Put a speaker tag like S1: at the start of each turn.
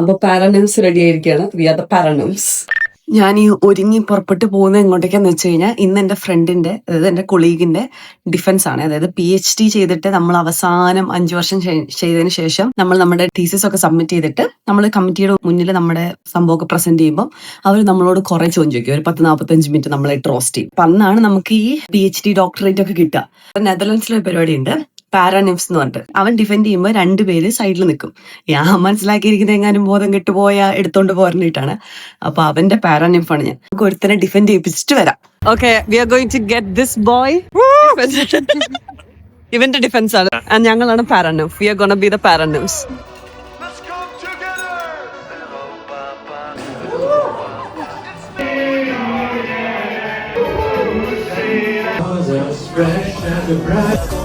S1: അപ്പൊ paranymphs ready ആയിരിക്കുകയാണ്. We are the paranymphs.
S2: ഞാൻ ഈ ഒരുങ്ങി പുറപ്പെട്ട് പോകുന്നത് എങ്ങോട്ടേക്കാന്ന് വെച്ച് കഴിഞ്ഞാൽ, ഇന്ന് എന്റെ ഫ്രണ്ടിന്റെ, അതായത് എന്റെ കൊളീഗിന്റെ ഡിഫൻസ് ആണ്. അതായത് PhD ചെയ്തിട്ട് നമ്മൾ അവസാനം 5 വർഷം ചെയ്തതിന് ശേഷം നമ്മൾ നമ്മുടെ തീസിസ് ഒക്കെ സബ്മിറ്റ് ചെയ്തിട്ട് നമ്മൾ കമ്മിറ്റിയുടെ മുന്നിൽ നമ്മുടെ സംഭവമൊക്കെ പ്രസന്റ് ചെയ്യുമ്പോൾ അവർ നമ്മളോട് കുറെ ചോദ്യം ചോദിക്കും. ഒരു 10-45 മിനിറ്റ് നമ്മളെ റോസ്റ്റ് ചെയ്യും. അപ്പൊ അന്നാണ് നമുക്ക് ഈ PhD ഡോക്ടറേറ്റ് ഒക്കെ കിട്ടുക. നെതർലൻഡ്സിലെ പരിപാടി ഉണ്ട്, പാരാനിംസ് എന്ന് പറഞ്ഞിട്ട്. അവൻ ഡിഫെൻഡ് ചെയ്യുമ്പോൾ 2 പേര് സൈഡിൽ നിൽക്കും. ഞാൻ മനസ്സിലാക്കിയിരിക്കുന്നത് എങ്ങാനും ബോധം കെട്ടുപോയാ എടുത്തോണ്ട് പോരാനായിട്ടാണ്. അപ്പൊ അവന്റെ പാരാനിംഫാണ് ഞാൻ. നമുക്ക് ഒരുത്തനെ ഡിഫെൻഡ് ചെയ്യിപ്പിച്ചിട്ട് വരാം. Okay, we are going to get this boy. ഇവന്റെ ഡിഫൻസ് ആണ്, ഞങ്ങളാണ് paranymph. We are gonna be the paranymphs.
S3: Fresh as a bride.